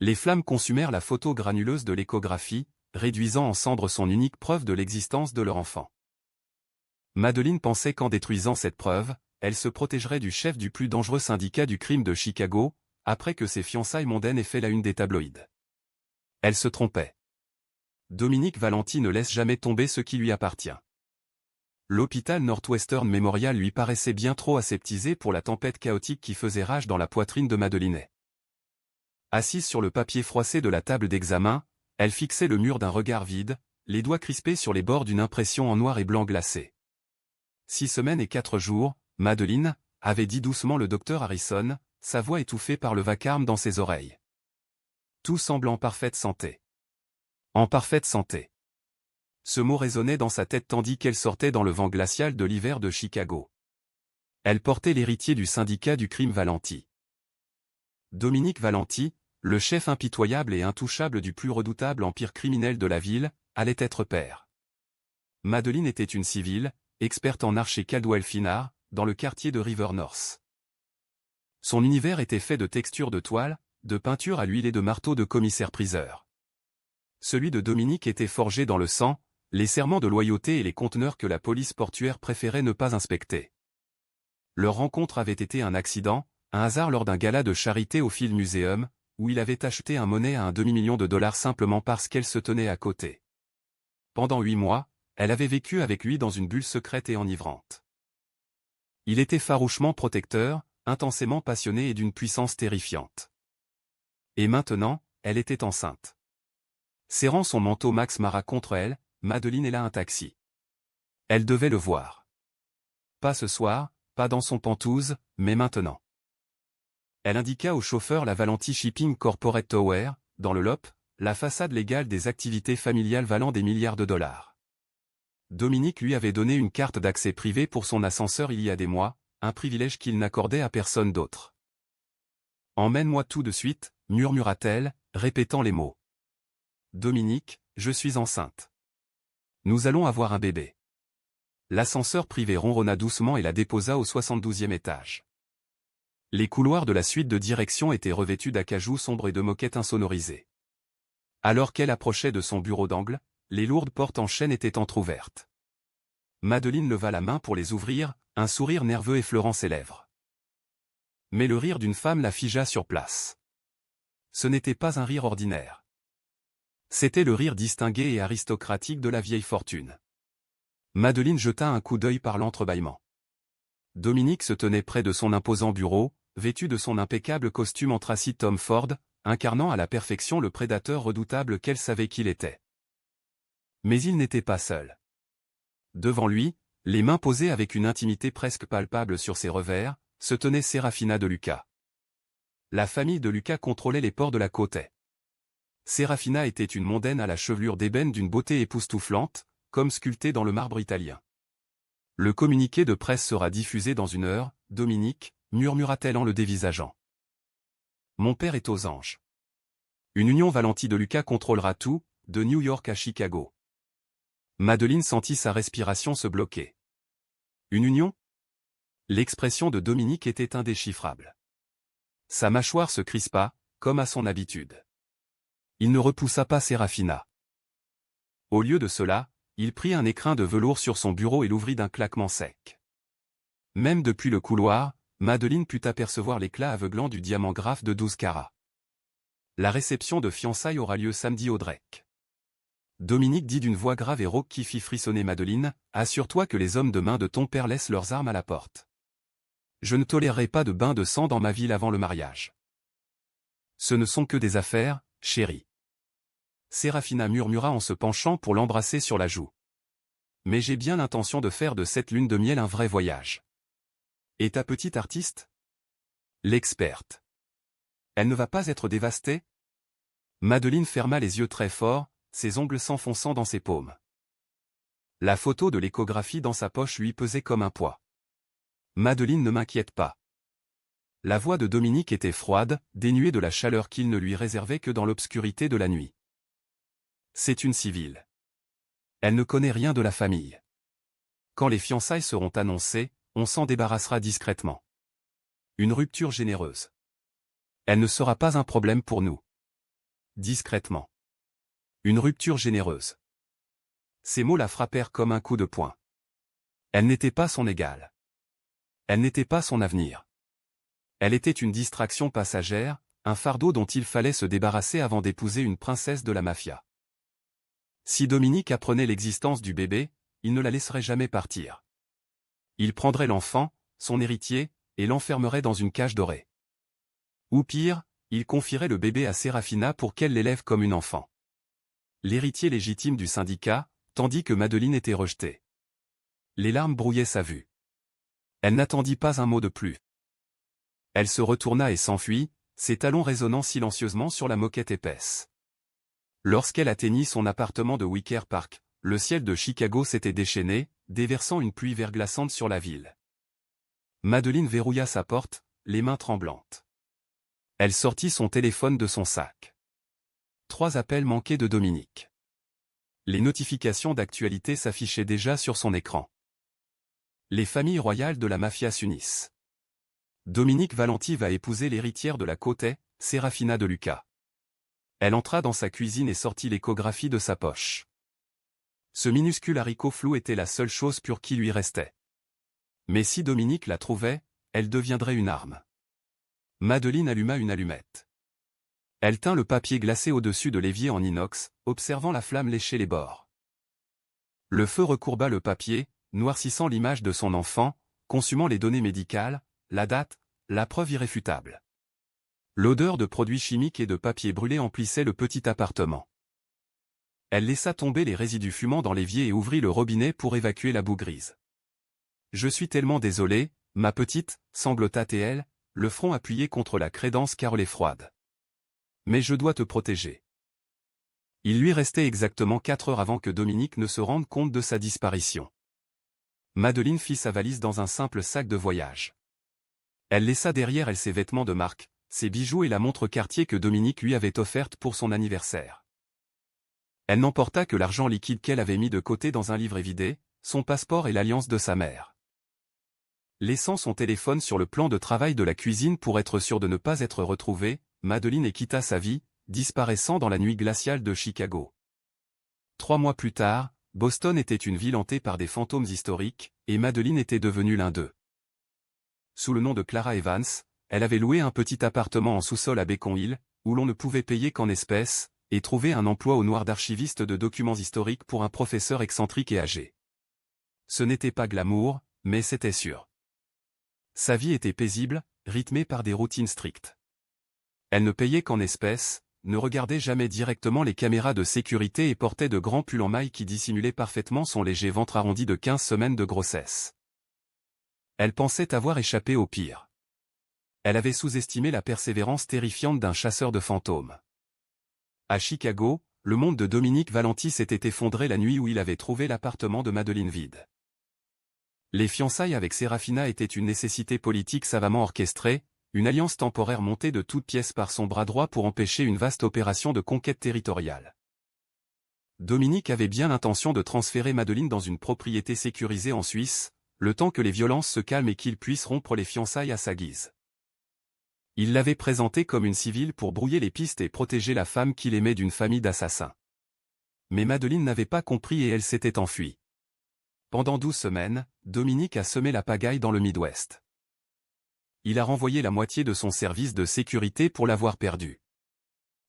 Les flammes consumèrent la photo granuleuse de l'échographie, réduisant en cendres son unique preuve de l'existence de leur enfant. Madeleine pensait qu'en détruisant cette preuve, elle se protégerait du chef du plus dangereux syndicat du crime de Chicago, après que ses fiançailles mondaines aient fait la une des tabloïds. Elle se trompait. Dominique Valenti ne laisse jamais tomber ce qui lui appartient. L'hôpital Northwestern Memorial lui paraissait bien trop aseptisé pour la tempête chaotique qui faisait rage dans la poitrine de Madeleine. Assise sur le papier froissé de la table d'examen, elle fixait le mur d'un regard vide, les doigts crispés sur les bords d'une impression en noir et blanc glacé. 6 semaines et 4 jours, Madeleine, avait dit doucement le docteur Harrison, sa voix étouffée par le vacarme dans ses oreilles. Tout semble en parfaite santé. En parfaite santé. Ce mot résonnait dans sa tête tandis qu'elle sortait dans le vent glacial de l'hiver de Chicago. Elle portait l'héritier du syndicat du crime Valenti. Dominique Valenti, le chef impitoyable et intouchable du plus redoutable empire criminel de la ville, allait être père. Madeleine était une civile, experte en art chez Caldwell Finard, dans le quartier de River North. Son univers était fait de textures de toile, de peintures à l'huile et de marteaux de commissaire-priseur. Celui de Dominique était forgé dans le sang, les serments de loyauté et les conteneurs que la police portuaire préférait ne pas inspecter. Leur rencontre avait été un accident, un hasard lors d'un gala de charité au Field Museum, où il avait acheté un monnaie à un demi-million de dollars simplement parce qu'elle se tenait à côté. Pendant 8 mois, elle avait vécu avec lui dans une bulle secrète et enivrante. Il était farouchement protecteur, intensément passionné et d'une puissance terrifiante. Et maintenant, elle était enceinte. Serrant son manteau Max Mara contre elle, Madeleine héla un taxi. Elle devait le voir. Pas ce soir, pas dans son Pantouse, mais maintenant. Elle indiqua au chauffeur la Valenti Shipping Corporate Tower, dans le LOP, la façade légale des activités familiales valant des milliards de dollars. Dominique lui avait donné une carte d'accès privé pour son ascenseur il y a des mois, un privilège qu'il n'accordait à personne d'autre. « Emmène-moi tout de suite », murmura-t-elle, répétant les mots. « Dominique, je suis enceinte. Nous allons avoir un bébé. » L'ascenseur privé ronronna doucement et la déposa au 72e étage. Les couloirs de la suite de direction étaient revêtus d'acajou sombres et de moquettes insonorisées. Alors qu'elle approchait de son bureau d'angle, les lourdes portes en chêne étaient entr'ouvertes. Madeleine leva la main pour les ouvrir, un sourire nerveux effleurant ses lèvres. Mais le rire d'une femme la figea sur place. Ce n'était pas un rire ordinaire. C'était le rire distingué et aristocratique de la vieille fortune. Madeleine jeta un coup d'œil par l'entrebâillement. Dominique se tenait près de son imposant bureau, vêtu de son impeccable costume anthracite Tom Ford, incarnant à la perfection le prédateur redoutable qu'elle savait qu'il était. Mais il n'était pas seul. Devant lui, les mains posées avec une intimité presque palpable sur ses revers, se tenait Serafina de Luca. La famille de Luca contrôlait les ports de la côte. Serafina était une mondaine à la chevelure d'ébène d'une beauté époustouflante, comme sculptée dans le marbre italien. Le communiqué de presse sera diffusé dans 1 heure, Dominique, murmura-t-elle en le dévisageant. Mon père est aux anges. Une union Valenti de Luca contrôlera tout, de New York à Chicago. Madeleine sentit sa respiration se bloquer. Une union? L'expression de Dominique était indéchiffrable. Sa mâchoire se crispa, comme à son habitude. Il ne repoussa pas Serafina. Au lieu de cela, il prit un écrin de velours sur son bureau et l'ouvrit d'un claquement sec. Même depuis le couloir, Madeleine put apercevoir l'éclat aveuglant du diamant graphe de 12 carats. La réception de fiançailles aura lieu samedi au Drake. Dominique dit d'une voix grave et rauque qui fit frissonner Madeleine, « Assure-toi que les hommes de main de ton père laissent leurs armes à la porte. Je ne tolérerai pas de bain de sang dans ma ville avant le mariage. Ce ne sont que des affaires, chérie. » Serafina murmura en se penchant pour l'embrasser sur la joue. « Mais j'ai bien l'intention de faire de cette lune de miel un vrai voyage. » Et ta petite artiste? L'experte. Elle ne va pas être dévastée? Madeleine ferma les yeux très fort, ses ongles s'enfonçant dans ses paumes. La photo de l'échographie dans sa poche lui pesait comme un poids. Madeleine ne m'inquiète pas. La voix de Dominique était froide, dénuée de la chaleur qu'il ne lui réservait que dans l'obscurité de la nuit. C'est une civile. Elle ne connaît rien de la famille. Quand les fiançailles seront annoncées, on s'en débarrassera discrètement. Une rupture généreuse. Elle ne sera pas un problème pour nous. discrètement. Une rupture généreuse. Ces mots la frappèrent comme un coup de poing. Elle n'était pas son égale. Elle n'était pas son avenir. Elle était une distraction passagère, un fardeau dont il fallait se débarrasser avant d'épouser une princesse de la mafia. Si Dominique apprenait l'existence du bébé, il ne la laisserait jamais partir. Il prendrait l'enfant, son héritier, et l'enfermerait dans une cage dorée. Ou pire, il confierait le bébé à Serafina pour qu'elle l'élève comme une enfant. L'héritier légitime du syndicat, tandis que Madeleine était rejetée. Les larmes brouillaient sa vue. Elle n'attendit pas un mot de plus. Elle se retourna et s'enfuit, ses talons résonnant silencieusement sur la moquette épaisse. Lorsqu'elle atteignit son appartement de Wicker Park, le ciel de Chicago s'était déchaîné, déversant une pluie verglaçante sur la ville. Madeleine verrouilla sa porte, les mains tremblantes. Elle sortit son téléphone de son sac. 3 appels manqués de Dominique. Les notifications d'actualité s'affichaient déjà sur son écran. Les familles royales de la mafia s'unissent. Dominique Valenti va épouser l'héritière de la Côté, Serafina De Luca. Elle entra dans sa cuisine et sortit l'échographie de sa poche. Ce minuscule haricot flou était la seule chose pure qui lui restait. Mais si Dominique la trouvait, elle deviendrait une arme. Madeleine alluma une allumette. Elle tint le papier glacé au-dessus de l'évier en inox, observant la flamme lécher les bords. Le feu recourba le papier, noircissant l'image de son enfant, consumant les données médicales, la date, la preuve irréfutable. L'odeur de produits chimiques et de papier brûlé emplissait le petit appartement. Elle laissa tomber les résidus fumants dans l'évier et ouvrit le robinet pour évacuer la boue grise. « Je suis tellement désolée, ma petite, sanglota-t-elle, le front appuyé contre la crédence car elle est froide. Mais je dois te protéger. » Il lui restait exactement 4 heures avant que Dominique ne se rende compte de sa disparition. Madeleine fit sa valise dans un simple sac de voyage. Elle laissa derrière elle ses vêtements de marque, ses bijoux et la montre Cartier que Dominique lui avait offerte pour son anniversaire. Elle n'emporta que l'argent liquide qu'elle avait mis de côté dans un livret vidé, son passeport et l'alliance de sa mère. Laissant son téléphone sur le plan de travail de la cuisine pour être sûre de ne pas être retrouvée, Madeleine quitta sa vie, disparaissant dans la nuit glaciale de Chicago. 3 mois plus tard, Boston était une ville hantée par des fantômes historiques, et Madeleine était devenue l'un d'eux. Sous le nom de Clara Evans, elle avait loué un petit appartement en sous-sol à Beacon Hill, où l'on ne pouvait payer qu'en espèces, et trouvé un emploi au noir d'archiviste de documents historiques pour un professeur excentrique et âgé. Ce n'était pas glamour, mais c'était sûr. Sa vie était paisible, rythmée par des routines strictes. Elle ne payait qu'en espèces, ne regardait jamais directement les caméras de sécurité et portait de grands pulls en maille qui dissimulaient parfaitement son léger ventre arrondi de 15 semaines de grossesse. Elle pensait avoir échappé au pire. Elle avait sous-estimé la persévérance terrifiante d'un chasseur de fantômes. À Chicago, le monde de Dominique Valenti s'était effondré la nuit où il avait trouvé l'appartement de Madeleine vide. Les fiançailles avec Serafina étaient une nécessité politique savamment orchestrée, une alliance temporaire montée de toutes pièces par son bras droit pour empêcher une vaste opération de conquête territoriale. Dominique avait bien l'intention de transférer Madeleine dans une propriété sécurisée en Suisse, le temps que les violences se calment et qu'il puisse rompre les fiançailles à sa guise. Il l'avait présentée comme une civile pour brouiller les pistes et protéger la femme qu'il aimait d'une famille d'assassins. Mais Madeleine n'avait pas compris et elle s'était enfuie. Pendant 12 semaines, Dominique a semé la pagaille dans le Midwest. Il a renvoyé la moitié de son service de sécurité pour l'avoir perdue.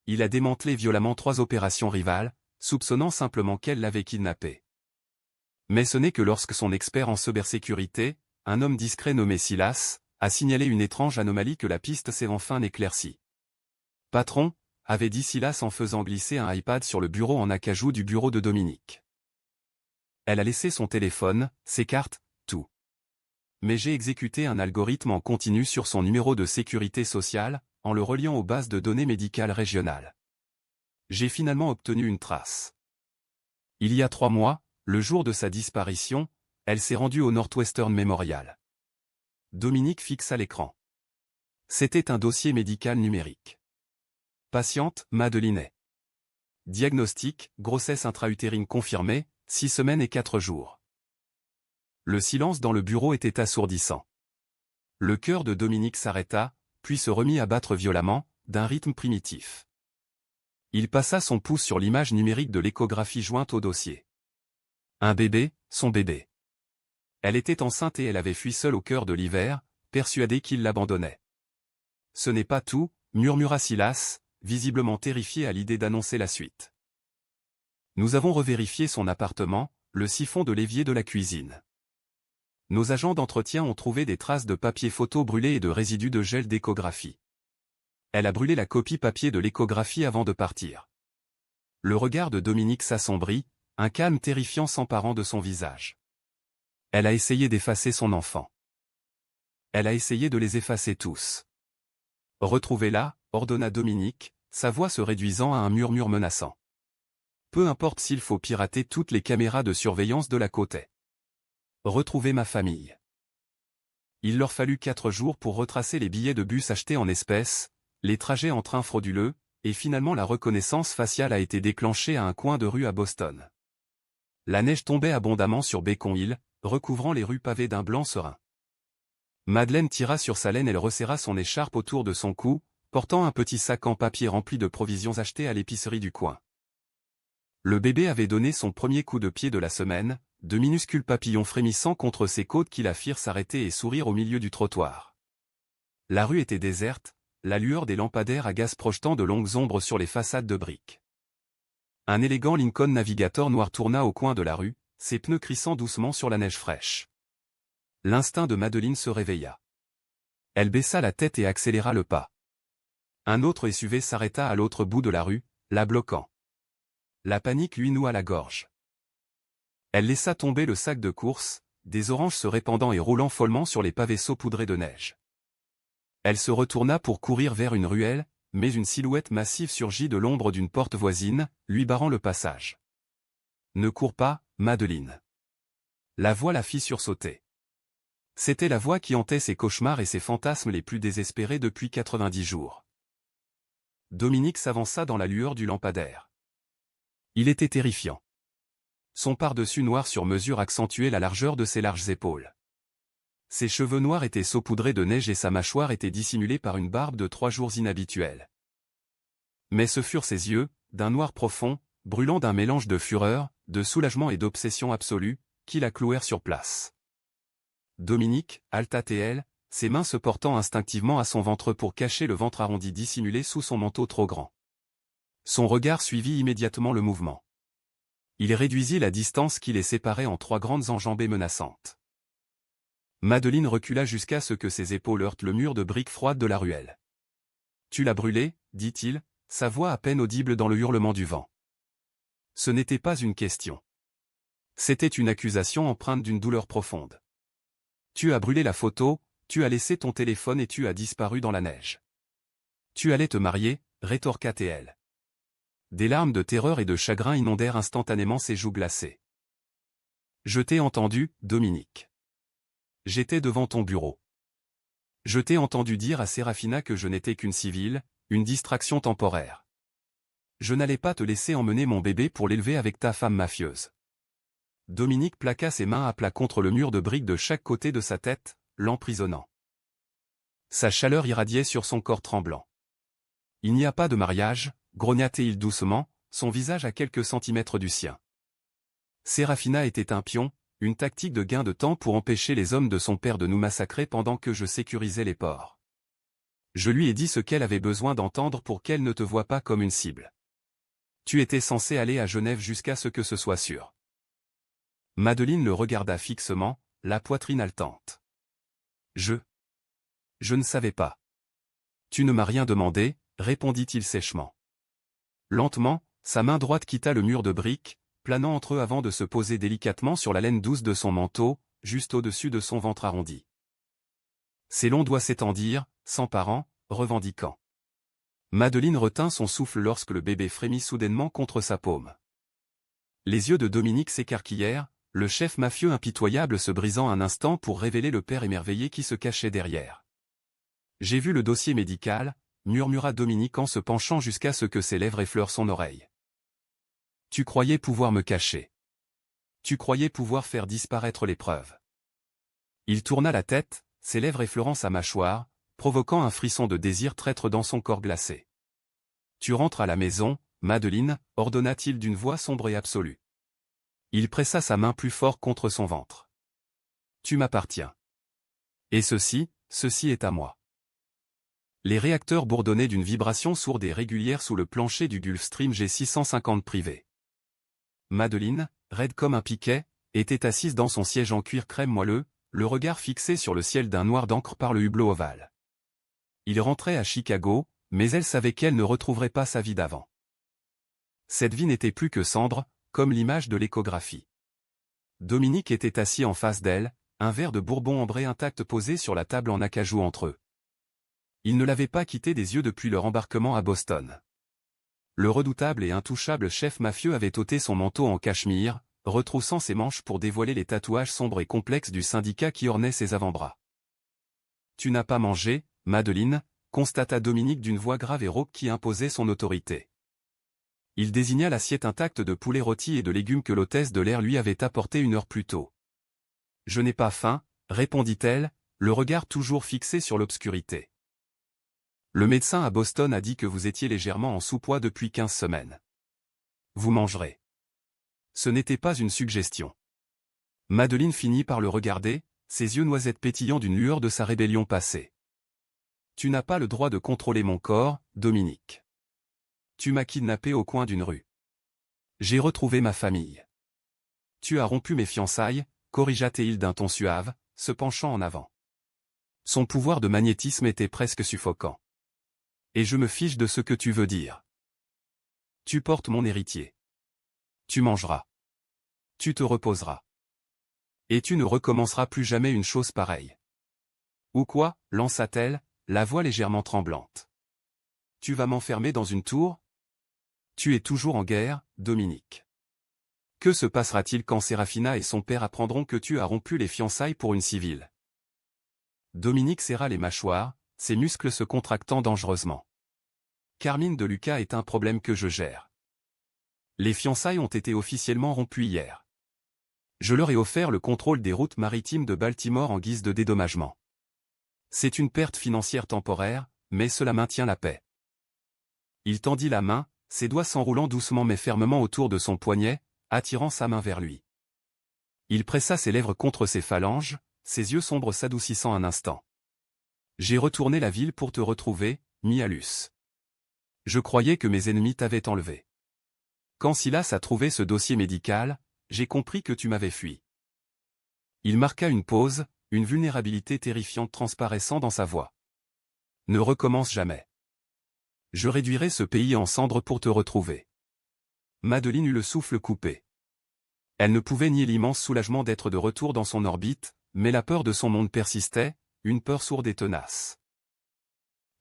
Il a démantelé violemment 3 opérations rivales, soupçonnant simplement qu'elle l'avait kidnappée. Mais ce n'est que lorsque son expert en cybersécurité, un homme discret nommé Silas, a signalé une étrange anomalie que la piste s'est enfin éclaircie. « Patron », avait dit Silas en faisant glisser un iPad sur le bureau en acajou du bureau de Dominique. Elle a laissé son téléphone, ses cartes, tout. Mais j'ai exécuté un algorithme en continu sur son numéro de sécurité sociale, en le reliant aux bases de données médicales régionales. J'ai finalement obtenu une trace. Il y a 3 mois, le jour de sa disparition, elle s'est rendue au Northwestern Memorial. Dominique fixa l'écran. C'était un dossier médical numérique. Patiente, Madeleine. Diagnostic, grossesse intra-utérine confirmée, 6 semaines et 4 jours. Le silence dans le bureau était assourdissant. Le cœur de Dominique s'arrêta, puis se remit à battre violemment, d'un rythme primitif. Il passa son pouce sur l'image numérique de l'échographie jointe au dossier. Un bébé, son bébé. Elle était enceinte et elle avait fui seule au cœur de l'hiver, persuadée qu'il l'abandonnait. Ce n'est pas tout, murmura Silas, visiblement terrifié à l'idée d'annoncer la suite. Nous avons revérifié son appartement, le siphon de l'évier de la cuisine. Nos agents d'entretien ont trouvé des traces de papier photo brûlé et de résidus de gel d'échographie. Elle a brûlé la copie papier de l'échographie avant de partir. Le regard de Dominique s'assombrit, un calme terrifiant s'emparant de son visage. Elle a essayé d'effacer son enfant. Elle a essayé de les effacer tous. Retrouvez-la, ordonna Dominique, sa voix se réduisant à un murmure menaçant. Peu importe s'il faut pirater toutes les caméras de surveillance de la côte. Retrouvez ma famille. Il leur fallut 4 jours pour retracer les billets de bus achetés en espèces, les trajets en train frauduleux, et finalement la reconnaissance faciale a été déclenchée à un coin de rue à Boston. La neige tombait abondamment sur Beacon Hill, recouvrant les rues pavées d'un blanc serein. Madeleine tira sur sa laine, elle resserra son écharpe autour de son cou, portant un petit sac en papier rempli de provisions achetées à l'épicerie du coin. Le bébé avait donné son premier coup de pied de la semaine, de minuscules papillons frémissant contre ses côtes qui la firent s'arrêter et sourire au milieu du trottoir. La rue était déserte, la lueur des lampadaires à gaz projetant de longues ombres sur les façades de briques. Un élégant Lincoln Navigator noir tourna au coin de la rue, ses pneus crissant doucement sur la neige fraîche. L'instinct de Madeleine se réveilla. Elle baissa la tête et accéléra le pas. Un autre SUV s'arrêta à l'autre bout de la rue, la bloquant. La panique lui noua la gorge. Elle laissa tomber le sac de course, des oranges se répandant et roulant follement sur les pavés saupoudrés de neige. Elle se retourna pour courir vers une ruelle, mais une silhouette massive surgit de l'ombre d'une porte voisine, lui barrant le passage. « Ne cours pas, Madeleine. » La voix la fit sursauter. C'était la voix qui hantait ses cauchemars et ses fantasmes les plus désespérés depuis 90 jours. Dominique s'avança dans la lueur du lampadaire. Il était terrifiant. Son pardessus noir sur mesure accentuait la largeur de ses larges épaules. Ses cheveux noirs étaient saupoudrés de neige et sa mâchoire était dissimulée par une barbe de 3 jours inhabituelle. Mais ce furent ses yeux, d'un noir profond, brûlant d'un mélange de fureur, de soulagement et d'obsession absolue, qui la clouèrent sur place. Dominique, halta-t-elle, ses mains se portant instinctivement à son ventre pour cacher le ventre arrondi dissimulé sous son manteau trop grand. Son regard suivit immédiatement le mouvement. Il réduisit la distance qui les séparait en 3 grandes enjambées menaçantes. Madeleine recula jusqu'à ce que ses épaules heurtent le mur de briques froides de la ruelle. « Tu l'as brûlé » dit-il, sa voix à peine audible dans le hurlement du vent. Ce n'était pas une question. C'était une accusation empreinte d'une douleur profonde. « Tu as brûlé la photo, tu as laissé ton téléphone et tu as disparu dans la neige. Tu allais te marier, rétorqua-t-elle. Des larmes de terreur et de chagrin inondèrent instantanément ses joues glacées. « Je t'ai entendu, Dominique. J'étais devant ton bureau. Je t'ai entendu dire à Sérafina que je n'étais qu'une civile, une distraction temporaire. Je n'allais pas te laisser emmener mon bébé pour l'élever avec ta femme mafieuse. » Dominique plaqua ses mains à plat contre le mur de briques de chaque côté de sa tête, l'emprisonnant. Sa chaleur irradiait sur son corps tremblant. « Il n'y a pas de mariage, » grogna-t-il doucement, son visage à quelques centimètres du sien. Sérafina était un pion, une tactique de gain de temps pour empêcher les hommes de son père de nous massacrer pendant que je sécurisais les ports. Je lui ai dit ce qu'elle avait besoin d'entendre pour qu'elle ne te voie pas comme une cible. Tu étais censé aller à Genève jusqu'à ce que ce soit sûr. Madeleine le regarda fixement, la poitrine haletante. Je ne savais pas. Tu ne m'as rien demandé, répondit-il sèchement. Lentement, sa main droite quitta le mur de briques, planant entre eux avant de se poser délicatement sur la laine douce de son manteau, juste au-dessus de son ventre arrondi. Ses longs doigts s'étendirent, s'emparant, revendiquant. Madeleine retint son souffle lorsque le bébé frémit soudainement contre sa paume. Les yeux de Dominique s'écarquillèrent, le chef mafieux impitoyable se brisant un instant pour révéler le père émerveillé qui se cachait derrière. « J'ai vu le dossier médical », murmura Dominique en se penchant jusqu'à ce que ses lèvres effleurent son oreille. « Tu croyais pouvoir me cacher. Tu croyais pouvoir faire disparaître les preuves. » Il tourna la tête, ses lèvres effleurant sa mâchoire, provoquant un frisson de désir traître dans son corps glacé. « Tu rentres à la maison, Madeleine, ordonna-t-il d'une voix sombre et absolue. Il pressa sa main plus fort contre son ventre. Tu m'appartiens. Et ceci est à moi. Les réacteurs bourdonnaient d'une vibration sourde et régulière sous le plancher du Gulfstream G650 privé. Madeleine, raide comme un piquet, était assise dans son siège en cuir crème moelleux, le regard fixé sur le ciel d'un noir d'encre par le hublot ovale. Il rentrait à Chicago, mais elle savait qu'elle ne retrouverait pas sa vie d'avant. Cette vie n'était plus que cendre, comme l'image de l'échographie. Dominique était assis en face d'elle, un verre de bourbon ambré intact posé sur la table en acajou entre eux. Il ne l'avait pas quitté des yeux depuis leur embarquement à Boston. Le redoutable et intouchable chef mafieux avait ôté son manteau en cachemire, retroussant ses manches pour dévoiler les tatouages sombres et complexes du syndicat qui ornaient ses avant-bras. « Tu n'as pas mangé, Madeleine », constata Dominique d'une voix grave et rauque qui imposait son autorité. Il désigna l'assiette intacte de poulet rôti et de légumes que l'hôtesse de l'air lui avait apporté une heure plus tôt. « Je n'ai pas faim, répondit-elle, le regard toujours fixé sur l'obscurité. Le médecin à Boston a dit que vous étiez légèrement en sous-poids depuis 15 semaines. Vous mangerez. Ce n'était pas une suggestion. Madeleine finit par le regarder, ses yeux noisettes pétillant d'une lueur de sa rébellion passée. Tu n'as pas le droit de contrôler mon corps, Dominique. Tu m'as kidnappé au coin d'une rue. J'ai retrouvé ma famille. Tu as rompu mes fiançailles, corrigea-t-il d'un ton suave, se penchant en avant. Son pouvoir de magnétisme était presque suffocant. Et je me fiche de ce que tu veux dire. Tu portes mon héritier. Tu mangeras. Tu te reposeras. Et tu ne recommenceras plus jamais une chose pareille. Ou quoi, lança-t-elle, la voix légèrement tremblante. Tu vas m'enfermer dans une tour? Tu es toujours en guerre, Dominique. Que se passera-t-il quand Sérafina et son père apprendront que tu as rompu les fiançailles pour une civile? Dominique serra les mâchoires, ses muscles se contractant dangereusement. Carmine de Lucas est un problème que je gère. Les fiançailles ont été officiellement rompues hier. Je leur ai offert le contrôle des routes maritimes de Baltimore en guise de dédommagement. C'est une perte financière temporaire, mais cela maintient la paix. Il tendit la main, ses doigts s'enroulant doucement mais fermement autour de son poignet, attirant sa main vers lui. Il pressa ses lèvres contre ses phalanges, ses yeux sombres s'adoucissant un instant. J'ai retourné la ville pour te retrouver, Mialus. Je croyais que mes ennemis t'avaient enlevé. Quand Silas a trouvé ce dossier médical, j'ai compris que tu m'avais fui. Il marqua une pause, une vulnérabilité terrifiante transparaissant dans sa voix. Ne recommence jamais. Je réduirai ce pays en cendres pour te retrouver. Madeleine eut le souffle coupé. Elle ne pouvait nier l'immense soulagement d'être de retour dans son orbite, mais la peur de son monde persistait, une peur sourde et tenace.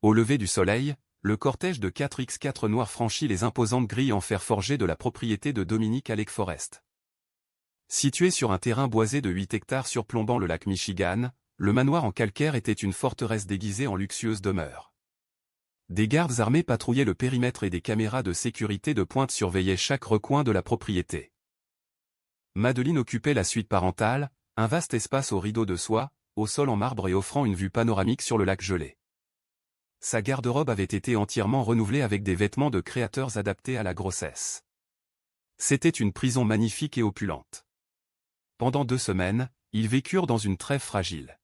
Au lever du soleil, le cortège de 4x4 noirs franchit les imposantes grilles en fer forgé de la propriété de Dominique à Lake Forest. Situé sur un terrain boisé de 8 hectares surplombant le lac Michigan, le manoir en calcaire était une forteresse déguisée en luxueuse demeure. Des gardes armés patrouillaient le périmètre et des caméras de sécurité de pointe surveillaient chaque recoin de la propriété. Madeleine occupait la suite parentale, un vaste espace aux rideaux de soie, au sol en marbre et offrant une vue panoramique sur le lac gelé. Sa garde-robe avait été entièrement renouvelée avec des vêtements de créateurs adaptés à la grossesse. C'était une prison magnifique et opulente. Pendant 2 semaines, ils vécurent dans une trêve fragile.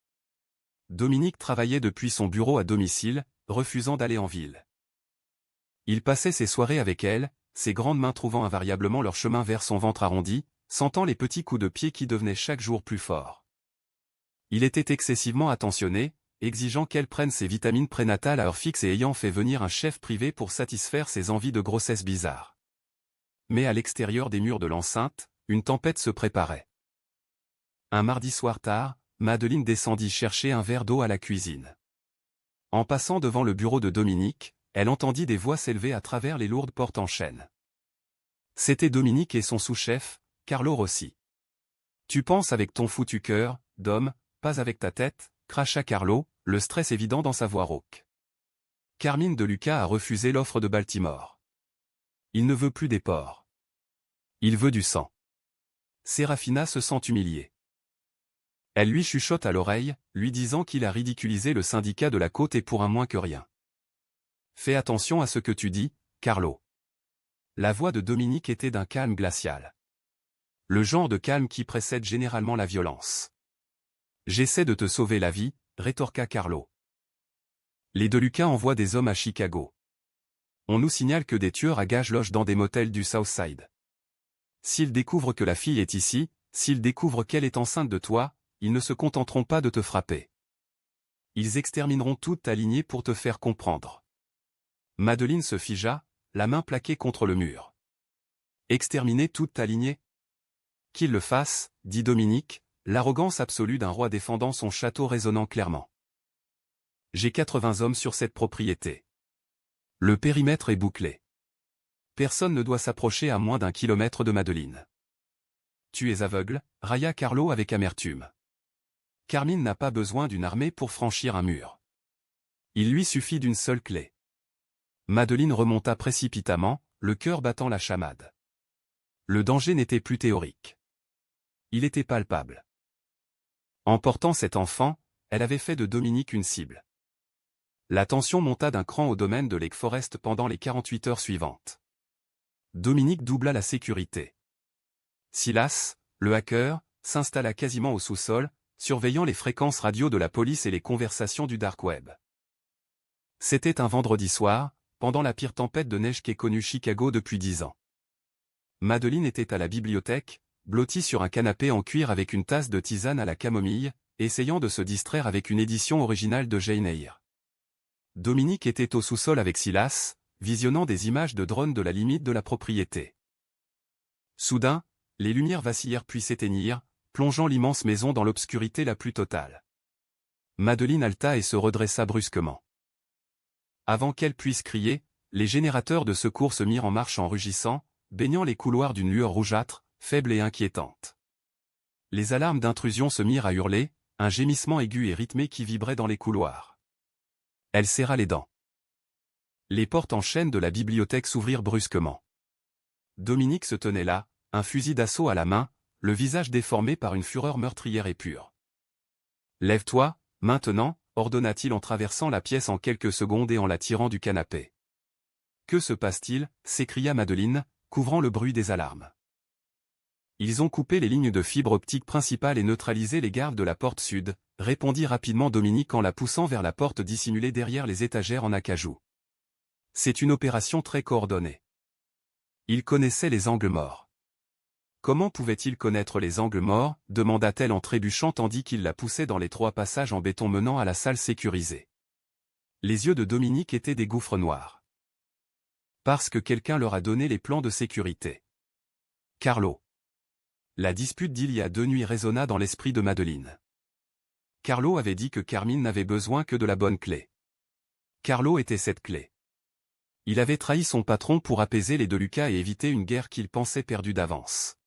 Dominique travaillait depuis son bureau à domicile, refusant d'aller en ville. Il passait ses soirées avec elle, ses grandes mains trouvant invariablement leur chemin vers son ventre arrondi, sentant les petits coups de pied qui devenaient chaque jour plus forts. Il était excessivement attentionné, exigeant qu'elle prenne ses vitamines prénatales à heure fixe et ayant fait venir un chef privé pour satisfaire ses envies de grossesse bizarres. Mais à l'extérieur des murs de l'enceinte, une tempête se préparait. Un mardi soir tard, Madeleine descendit chercher un verre d'eau à la cuisine. En passant devant le bureau de Dominique, elle entendit des voix s'élever à travers les lourdes portes en chêne. C'était Dominique et son sous-chef, Carlo Rossi. « Tu penses avec ton foutu cœur, Dom, pas avec ta tête », cracha Carlo, le stress évident dans sa voix rauque. Carmine de Lucas a refusé l'offre de Baltimore. Il ne veut plus des porcs. Il veut du sang. Sérafina se sent humiliée. Elle lui chuchote à l'oreille, lui disant qu'il a ridiculisé le syndicat de la côte et pour un moins que rien. Fais attention à ce que tu dis, Carlo. La voix de Dominique était d'un calme glacial. Le genre de calme qui précède généralement la violence. « J'essaie de te sauver la vie », rétorqua Carlo. Les DeLuca envoient des hommes à Chicago. On nous signale que des tueurs à gages logent dans des motels du Southside. S'ils découvrent que la fille est ici, s'ils découvrent qu'elle est enceinte de toi, ils ne se contenteront pas de te frapper. Ils extermineront toute ta lignée pour te faire comprendre. Madeleine se figea, la main plaquée contre le mur. Exterminer toute ta lignée? Qu'ils le fassent, dit Dominique, l'arrogance absolue d'un roi défendant son château résonnant clairement. J'ai 80 hommes sur cette propriété. Le périmètre est bouclé. Personne ne doit s'approcher à moins d'1 kilomètre de Madeleine. Tu es aveugle, railla Carlo avec amertume. Carmine n'a pas besoin d'une armée pour franchir un mur. Il lui suffit d'une seule clé. Madeleine remonta précipitamment, le cœur battant la chamade. Le danger n'était plus théorique. Il était palpable. En portant cet enfant, elle avait fait de Dominique une cible. La tension monta d'un cran au domaine de Lake Forest pendant les 48 heures suivantes. Dominique doubla la sécurité. Silas, le hacker, s'installa quasiment au sous-sol, surveillant les fréquences radio de la police et les conversations du dark web. C'était un vendredi soir, pendant la pire tempête de neige qu'ait connue Chicago depuis 10 ans. Madeleine était à la bibliothèque, blottie sur un canapé en cuir avec une tasse de tisane à la camomille, essayant de se distraire avec une édition originale de Jane Eyre. Dominique était au sous-sol avec Silas, visionnant des images de drones de la limite de la propriété. Soudain, les lumières vacillèrent puis s'éteignirent, plongeant l'immense maison dans l'obscurité la plus totale. Madeleine halta et se redressa brusquement. Avant qu'elle puisse crier, les générateurs de secours se mirent en marche en rugissant, baignant les couloirs d'une lueur rougeâtre, faible et inquiétante. Les alarmes d'intrusion se mirent à hurler, un gémissement aigu et rythmé qui vibrait dans les couloirs. Elle serra les dents. Les portes en chaîne de la bibliothèque s'ouvrirent brusquement. Dominique se tenait là, un fusil d'assaut à la main, le visage déformé par une fureur meurtrière et pure. « Lève-toi, maintenant », ordonna-t-il en traversant la pièce en quelques secondes et en la tirant du canapé. « Que se passe-t-il » s'écria Madeleine, couvrant le bruit des alarmes. « Ils ont coupé les lignes de fibre optique principales et neutralisé les gardes de la porte sud », répondit rapidement Dominique en la poussant vers la porte dissimulée derrière les étagères en acajou. « C'est une opération très coordonnée. » Il connaissait les angles morts. Comment pouvait-il connaître les angles morts, demanda-t-elle en trébuchant tandis qu'il la poussait dans les 3 passages en béton menant à la salle sécurisée. Les yeux de Dominique étaient des gouffres noirs. Parce que quelqu'un leur a donné les plans de sécurité. Carlo. La dispute d'il y a 2 nuits résonna dans l'esprit de Madeleine. Carlo avait dit que Carmine n'avait besoin que de la bonne clé. Carlo était cette clé. Il avait trahi son patron pour apaiser les DeLuca et éviter une guerre qu'il pensait perdue d'avance.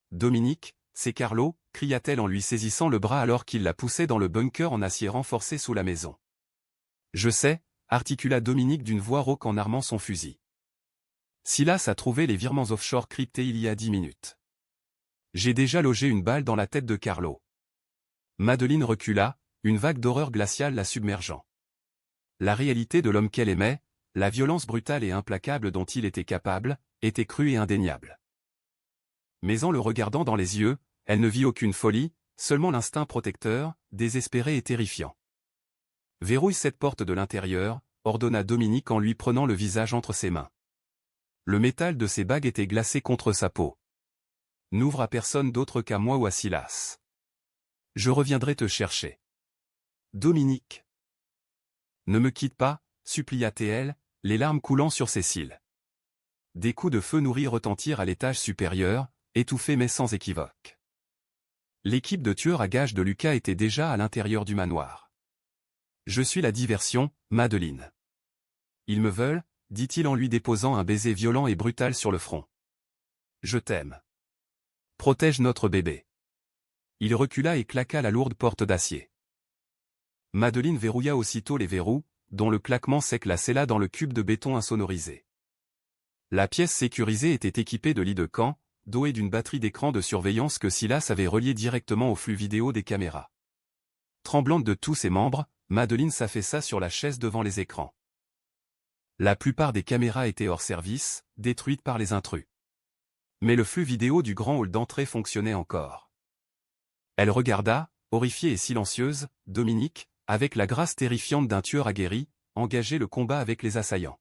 « Dominique, c'est Carlo » cria-t-elle en lui saisissant le bras alors qu'il la poussait dans le bunker en acier renforcé sous la maison. « Je sais » articula Dominique d'une voix rauque en armant son fusil. « Silas a trouvé les virements offshore cryptés il y a 10 minutes. J'ai déjà logé une balle dans la tête de Carlo. » Madeleine recula, une vague d'horreur glaciale la submergeant. La réalité de l'homme qu'elle aimait, la violence brutale et implacable dont il était capable, était crue et indéniable. Mais en le regardant dans les yeux, elle ne vit aucune folie, seulement l'instinct protecteur, désespéré et terrifiant. « Verrouille cette porte de l'intérieur », ordonna Dominique en lui prenant le visage entre ses mains. Le métal de ses bagues était glacé contre sa peau. « N'ouvre à personne d'autre qu'à moi ou à Silas. Je reviendrai te chercher. »« Dominique. Ne me quitte pas » supplia-t-elle, les larmes coulant sur ses cils. Des coups de feu nourris retentirent à l'étage supérieur, étouffés mais sans équivoque. L'équipe de tueurs à gages de Lucas était déjà à l'intérieur du manoir. « Je suis la diversion, Madeleine. »« Ils me veulent » dit-il en lui déposant un baiser violent et brutal sur le front. « Je t'aime. Protège notre bébé. » Il recula et claqua la lourde porte d'acier. Madeleine verrouilla aussitôt les verrous, dont le claquement sec la scella dans le cube de béton insonorisé. La pièce sécurisée était équipée de lits de camp, d'eau et d'une batterie d'écran de surveillance que Silas avait relié directement au flux vidéo des caméras. Tremblante de tous ses membres, Madeleine s'affaissa sur la chaise devant les écrans. La plupart des caméras étaient hors service, détruites par les intrus. Mais le flux vidéo du grand hall d'entrée fonctionnait encore. Elle regarda, horrifiée et silencieuse, Dominique, avec la grâce terrifiante d'un tueur aguerri, engager le combat avec les assaillants.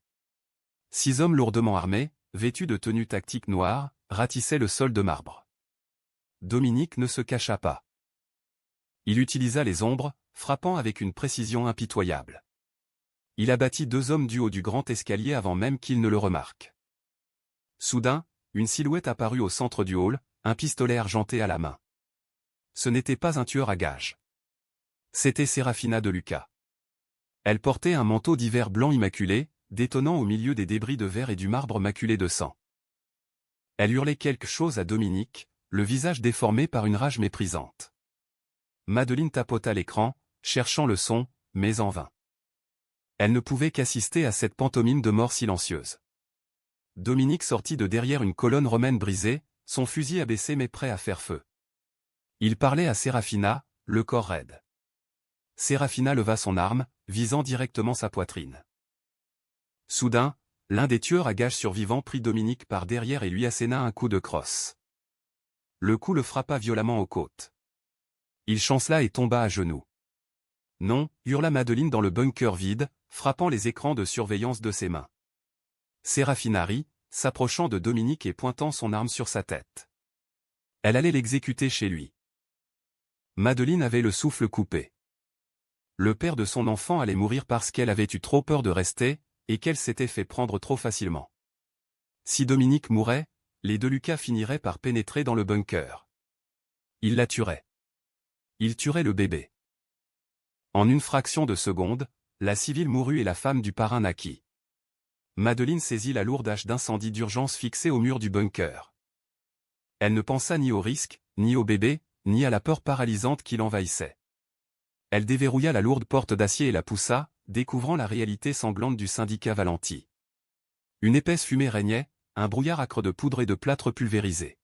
6 hommes lourdement armés, vêtus de tenues tactiques noires, ratissaient le sol de marbre. Dominique ne se cacha pas. Il utilisa les ombres, frappant avec une précision impitoyable. Il abattit 2 hommes du haut du grand escalier avant même qu'ils ne le remarquent. Soudain, une silhouette apparut au centre du hall, un pistolet argenté à la main. Ce n'était pas un tueur à gages. C'était Serafina De Luca. Elle portait un manteau d'hiver blanc immaculé, détonnant au milieu des débris de verre et du marbre maculé de sang. Elle hurlait quelque chose à Dominique, le visage déformé par une rage méprisante. Madeleine tapota l'écran, cherchant le son, mais en vain. Elle ne pouvait qu'assister à cette pantomime de mort silencieuse. Dominique sortit de derrière une colonne romaine brisée, son fusil abaissé mais prêt à faire feu. Il parlait à Serafina, le corps raide. Serafina leva son arme, visant directement sa poitrine. Soudain, l'un des tueurs à gages survivants prit Dominique par derrière et lui asséna un coup de crosse. Le coup le frappa violemment aux côtes. Il chancela et tomba à genoux. Non, hurla Madeleine dans le bunker vide, frappant les écrans de surveillance de ses mains. Serafina rit, s'approchant de Dominique et pointant son arme sur sa tête. Elle allait l'exécuter chez lui. Madeleine avait le souffle coupé. Le père de son enfant allait mourir parce qu'elle avait eu trop peur de rester, et qu'elle s'était fait prendre trop facilement. Si Dominique mourait, les De Luca finiraient par pénétrer dans le bunker. Ils la tueraient. Ils tueraient le bébé. En une fraction de seconde, la civile mourut et la femme du parrain naquit. Madeleine saisit la lourde hache d'incendie d'urgence fixée au mur du bunker. Elle ne pensa ni au risque, ni au bébé, ni à la peur paralysante qui l'envahissait. Elle déverrouilla la lourde porte d'acier et la poussa, découvrant la réalité sanglante du syndicat Valenti. Une épaisse fumée régnait, un brouillard âcre de poudre et de plâtre pulvérisé.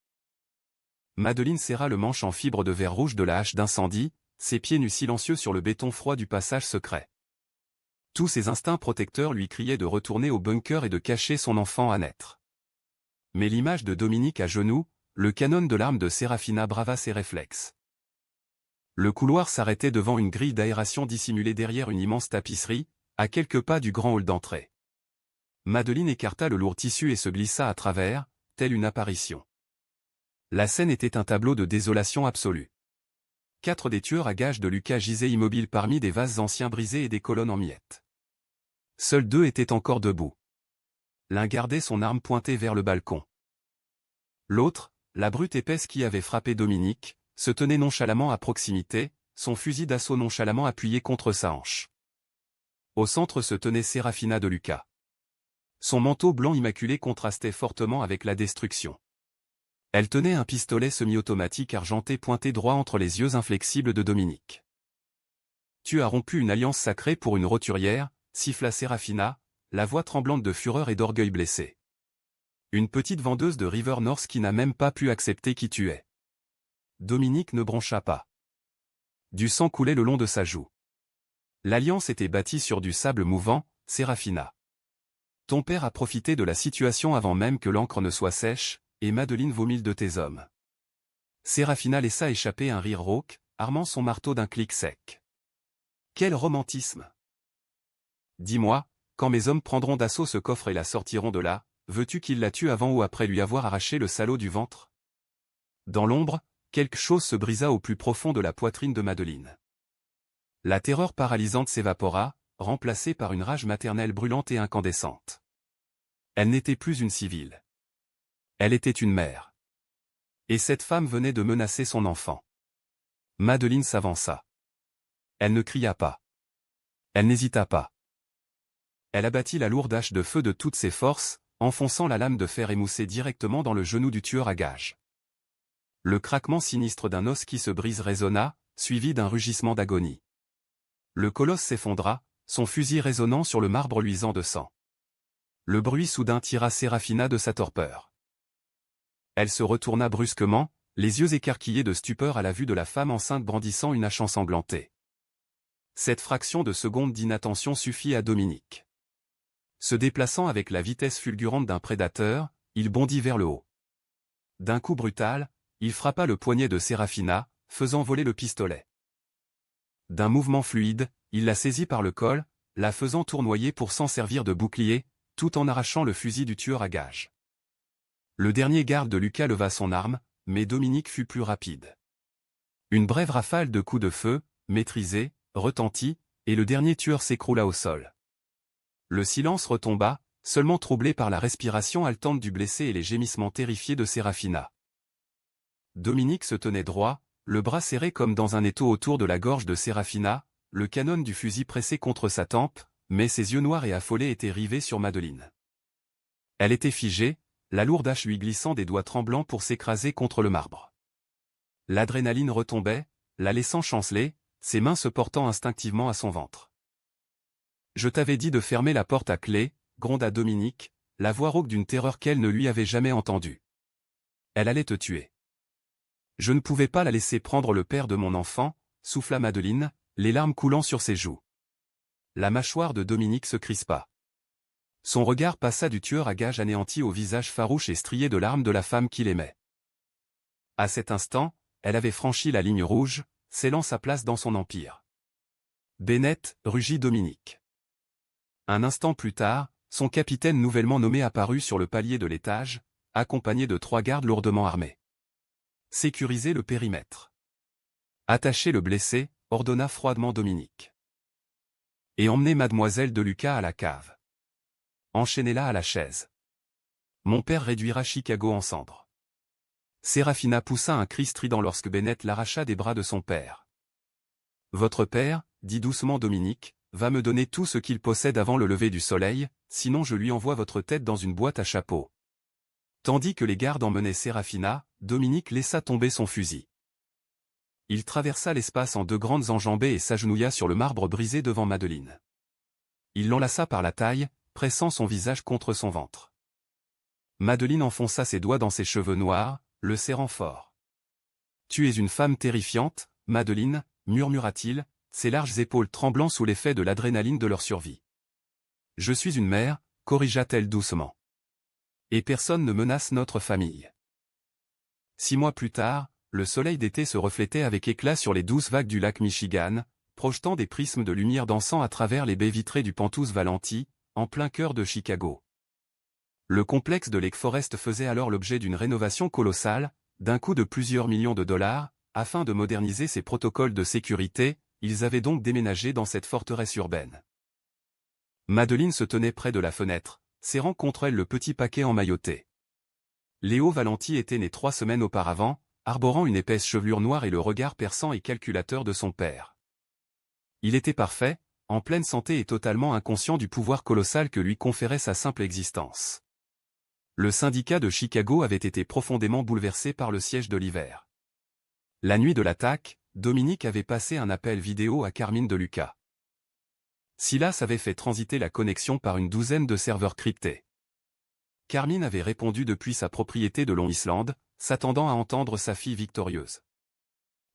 Madeleine serra le manche en fibre de verre rouge de la hache d'incendie, ses pieds nus silencieux sur le béton froid du passage secret. Tous ses instincts protecteurs lui criaient de retourner au bunker et de cacher son enfant à naître. Mais l'image de Dominique à genoux, le canon de l'arme de Serafina brava ses réflexes. Le couloir s'arrêtait devant une grille d'aération dissimulée derrière une immense tapisserie, à quelques pas du grand hall d'entrée. Madeleine écarta le lourd tissu et se glissa à travers, telle une apparition. La scène était un tableau de désolation absolue. 4 des tueurs à gages de Luca gisaient immobiles parmi des vases anciens brisés et des colonnes en miettes. Seuls 2 étaient encore debout. L'un gardait son arme pointée vers le balcon. L'autre, la brute épaisse qui avait frappé Dominique, se tenait nonchalamment à proximité, son fusil d'assaut nonchalamment appuyé contre sa hanche. Au centre se tenait Serafina De Luca. Son manteau blanc immaculé contrastait fortement avec la destruction. Elle tenait un pistolet semi-automatique argenté pointé droit entre les yeux inflexibles de Dominique. « Tu as rompu une alliance sacrée pour une roturière », siffla Serafina, la voix tremblante de fureur et d'orgueil blessé. Une petite vendeuse de River North qui n'a même pas pu accepter qui tu es. Dominique ne broncha pas. Du sang coulait le long de sa joue. L'alliance était bâtie sur du sable mouvant, Serafina. Ton père a profité de la situation avant même que l'encre ne soit sèche, et Madeleine vaut 1000 de tes hommes. Serafina laissa échapper un rire rauque, armant son marteau d'un clic sec. Quel romantisme! Dis-moi, quand mes hommes prendront d'assaut ce coffre et la sortiront de là, veux-tu qu'ils la tuent avant ou après lui avoir arraché le salaud du ventre? Dans l'ombre, quelque chose se brisa au plus profond de la poitrine de Madeleine. La terreur paralysante s'évapora, remplacée par une rage maternelle brûlante et incandescente. Elle n'était plus une civile. Elle était une mère. Et cette femme venait de menacer son enfant. Madeleine s'avança. Elle ne cria pas. Elle n'hésita pas. Elle abattit la lourde hache de feu de toutes ses forces, enfonçant la lame de fer émoussée directement dans le genou du tueur à gages. Le craquement sinistre d'un os qui se brise résonna, suivi d'un rugissement d'agonie. Le colosse s'effondra, son fusil résonnant sur le marbre luisant de sang. Le bruit soudain tira Serafina de sa torpeur. Elle se retourna brusquement, les yeux écarquillés de stupeur à la vue de la femme enceinte brandissant une hache ensanglantée. Cette fraction de seconde d'inattention suffit à Dominique. Se déplaçant avec la vitesse fulgurante d'un prédateur, il bondit vers le haut. D'un coup brutal, il frappa le poignet de Serafina, faisant voler le pistolet. D'un mouvement fluide, il la saisit par le col, la faisant tournoyer pour s'en servir de bouclier, tout en arrachant le fusil du tueur à gages. Le dernier garde de Lucas leva son arme, mais Dominique fut plus rapide. Une brève rafale de coups de feu, maîtrisée, retentit, et le dernier tueur s'écroula au sol. Le silence retomba, seulement troublé par la respiration haletante du blessé et les gémissements terrifiés de Serafina. Dominique se tenait droit, le bras serré comme dans un étau autour de la gorge de Serafina, le canon du fusil pressé contre sa tempe, mais ses yeux noirs et affolés étaient rivés sur Madeleine. Elle était figée, la lourde hache lui glissant des doigts tremblants pour s'écraser contre le marbre. L'adrénaline retombait, la laissant chanceler, ses mains se portant instinctivement à son ventre. « Je t'avais dit de fermer la porte à clé », gronda Dominique, la voix rauque d'une terreur qu'elle ne lui avait jamais entendue. Elle allait te tuer. Je ne pouvais pas la laisser prendre le père de mon enfant, souffla Madeleine, les larmes coulant sur ses joues. La mâchoire de Dominique se crispa. Son regard passa du tueur à gages anéanti au visage farouche et strié de larmes de la femme qu'il aimait. À cet instant, elle avait franchi la ligne rouge, scellant sa place dans son empire. Bennett, rugit Dominique. Un instant plus tard, son capitaine nouvellement nommé apparut sur le palier de l'étage, accompagné de 3 gardes lourdement armés. Sécurisez le périmètre. Attachez le blessé, ordonna froidement Dominique. Et emmenez mademoiselle de Lucas à la cave. Enchaînez-la à la chaise. Mon père réduira Chicago en cendres. Serafina poussa un cri strident lorsque Bennett l'arracha des bras de son père. Votre père, dit doucement Dominique, va me donner tout ce qu'il possède avant le lever du soleil, sinon je lui envoie votre tête dans une boîte à chapeau. Tandis que les gardes emmenaient Serafina, Dominique laissa tomber son fusil. Il traversa l'espace en 2 grandes enjambées et s'agenouilla sur le marbre brisé devant Madeleine. Il l'enlaça par la taille, pressant son visage contre son ventre. Madeleine enfonça ses doigts dans ses cheveux noirs, le serrant fort. « Tu es une femme terrifiante, Madeleine, murmura-t-il, ses larges épaules tremblant sous l'effet de l'adrénaline de leur survie. « Je suis une mère, corrigea-t-elle doucement. Et personne ne menace notre famille. » 6 mois plus tard, le soleil d'été se reflétait avec éclat sur les douces vagues du lac Michigan, projetant des prismes de lumière dansant à travers les baies vitrées du Penthouse Valenti, en plein cœur de Chicago. Le complexe de Lake Forest faisait alors l'objet d'une rénovation colossale, d'un coût de plusieurs millions de dollars, afin de moderniser ses protocoles de sécurité. Ils avaient donc déménagé dans cette forteresse urbaine. Madeleine se tenait près de la fenêtre, serrant contre elle le petit paquet emmailloté. Léo Valenti était né 3 semaines auparavant, arborant une épaisse chevelure noire et le regard perçant et calculateur de son père. Il était parfait, en pleine santé et totalement inconscient du pouvoir colossal que lui conférait sa simple existence. Le syndicat de Chicago avait été profondément bouleversé par le siège de l'hiver. La nuit de l'attaque, Dominique avait passé un appel vidéo à Carmine de Lucas. Silas avait fait transiter la connexion par une 12aine de serveurs cryptés. Carmine avait répondu depuis sa propriété de Long Island, s'attendant à entendre sa fille victorieuse.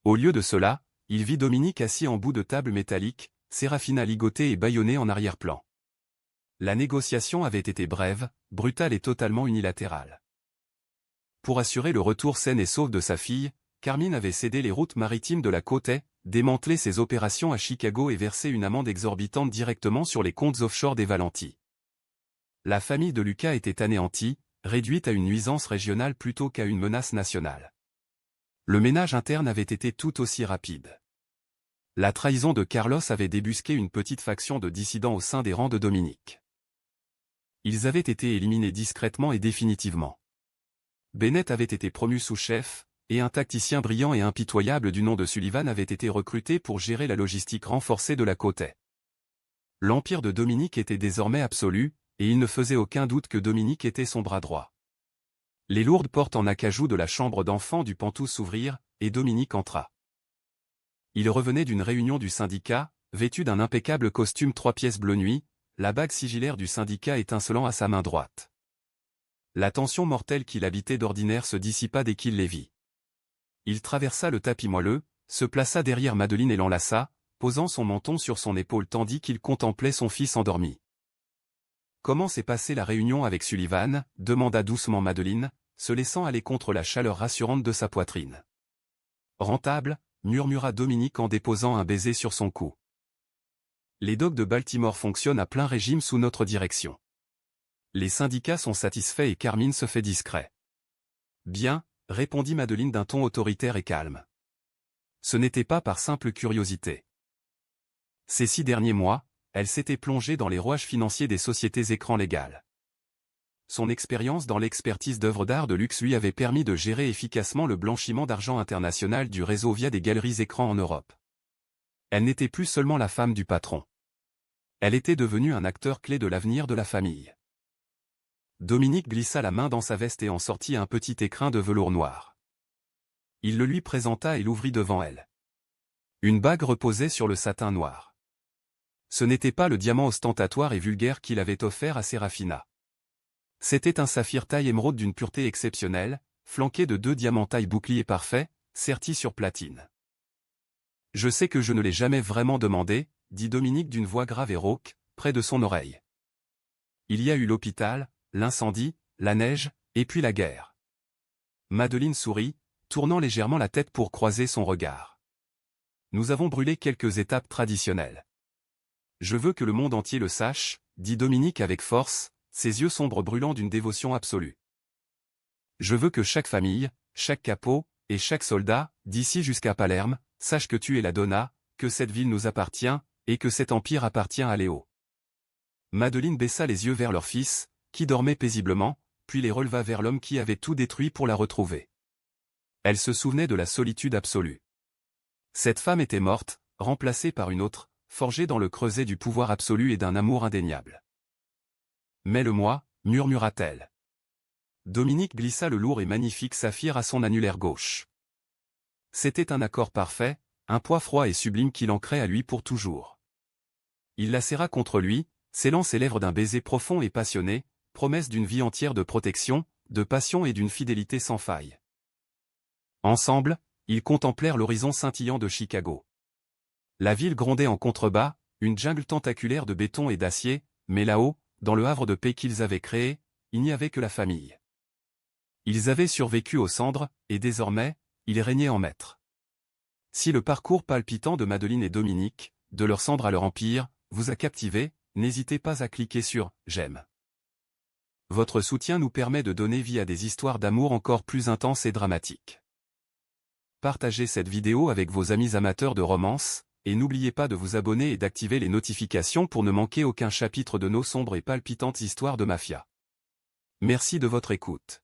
Au lieu de cela, il vit Dominique assis en bout de table métallique, Serafina ligotée et bâillonnée en arrière-plan. La négociation avait été brève, brutale et totalement unilatérale. Pour assurer le retour sain et sauf de sa fille, Carmine avait cédé les routes maritimes de la côte est, démantelé ses opérations à Chicago et versé une amende exorbitante directement sur les comptes offshore des Valenti. La famille de Lucas était anéantie, réduite à une nuisance régionale plutôt qu'à une menace nationale. Le ménage interne avait été tout aussi rapide. La trahison de Carlos avait débusqué une petite faction de dissidents au sein des rangs de Dominique. Ils avaient été éliminés discrètement et définitivement. Bennett avait été promu sous-chef, et un tacticien brillant et impitoyable du nom de Sullivan avait été recruté pour gérer la logistique renforcée de la côte est. L'empire de Dominique était désormais absolu, et il ne faisait aucun doute que Dominique était son bras droit. Les lourdes portes en acajou de la chambre d'enfant du Penthouse s'ouvrirent, et Dominique entra. Il revenait d'une réunion du syndicat, vêtu d'un impeccable costume 3 pièces bleu nuit, la bague sigillaire du syndicat étincelant à sa main droite. La tension mortelle qui l'habitait d'ordinaire se dissipa dès qu'il les vit. Il traversa le tapis moelleux, se plaça derrière Madeleine et l'enlaça, posant son menton sur son épaule tandis qu'il contemplait son fils endormi. Comment s'est passée la réunion avec Sullivan? Demanda doucement Madeleine, se laissant aller contre la chaleur rassurante de sa poitrine. Rentable, murmura Dominique en déposant un baiser sur son cou. Les docks de Baltimore fonctionnent à plein régime sous notre direction. Les syndicats sont satisfaits et Carmine se fait discret. Bien, répondit Madeleine d'un ton autoritaire et calme. Ce n'était pas par simple curiosité. Ces 6 derniers mois, elle s'était plongée dans les rouages financiers des sociétés écrans légales. Son expérience dans l'expertise d'œuvres d'art de luxe lui avait permis de gérer efficacement le blanchiment d'argent international du réseau via des galeries écrans en Europe. Elle n'était plus seulement la femme du patron. Elle était devenue un acteur clé de l'avenir de la famille. Dominique glissa la main dans sa veste et en sortit un petit écrin de velours noir. Il le lui présenta et l'ouvrit devant elle. Une bague reposait sur le satin noir. Ce n'était pas le diamant ostentatoire et vulgaire qu'il avait offert à Serafina. C'était un saphir taille émeraude d'une pureté exceptionnelle, flanqué de 2 diamants taille bouclier parfait, sertis sur platine. « Je sais que je ne l'ai jamais vraiment demandé, » dit Dominique d'une voix grave et rauque, près de son oreille. « Il y a eu l'hôpital, l'incendie, la neige, et puis la guerre. » Madeleine sourit, tournant légèrement la tête pour croiser son regard. « Nous avons brûlé quelques étapes traditionnelles. Je veux que le monde entier le sache, » dit Dominique avec force, ses yeux sombres brûlant d'une dévotion absolue. « Je veux que chaque famille, chaque capot, et chaque soldat, d'ici jusqu'à Palerme, sache que tu es la Donna, que cette ville nous appartient, et que cet empire appartient à Léo. » Madeleine baissa les yeux vers leur fils, qui dormait paisiblement, puis les releva vers l'homme qui avait tout détruit pour la retrouver. Elle se souvenait de la solitude absolue. Cette femme était morte, remplacée par une autre, forgée dans le creuset du pouvoir absolu et d'un amour indéniable. « Mets-le-moi, murmura-t-elle. Dominique glissa le lourd et magnifique saphir à son annulaire gauche. C'était un accord parfait, un poids froid et sublime qui l'ancrait à lui pour toujours. Il la serra contre lui, scellant ses lèvres d'un baiser profond et passionné, promesse d'une vie entière de protection, de passion et d'une fidélité sans faille. Ensemble, ils contemplèrent l'horizon scintillant de Chicago. La ville grondait en contrebas, une jungle tentaculaire de béton et d'acier, mais là-haut, dans le havre de paix qu'ils avaient créé, il n'y avait que la famille. Ils avaient survécu aux cendres, et désormais, ils régnaient en maîtres. Si le parcours palpitant de Madeleine et Dominique, de leur cendre à leur empire, vous a captivé, n'hésitez pas à cliquer sur « J'aime ». Votre soutien nous permet de donner vie à des histoires d'amour encore plus intenses et dramatiques. Partagez cette vidéo avec vos amis amateurs de romance, et n'oubliez pas de vous abonner et d'activer les notifications pour ne manquer aucun chapitre de nos sombres et palpitantes histoires de mafia. Merci de votre écoute.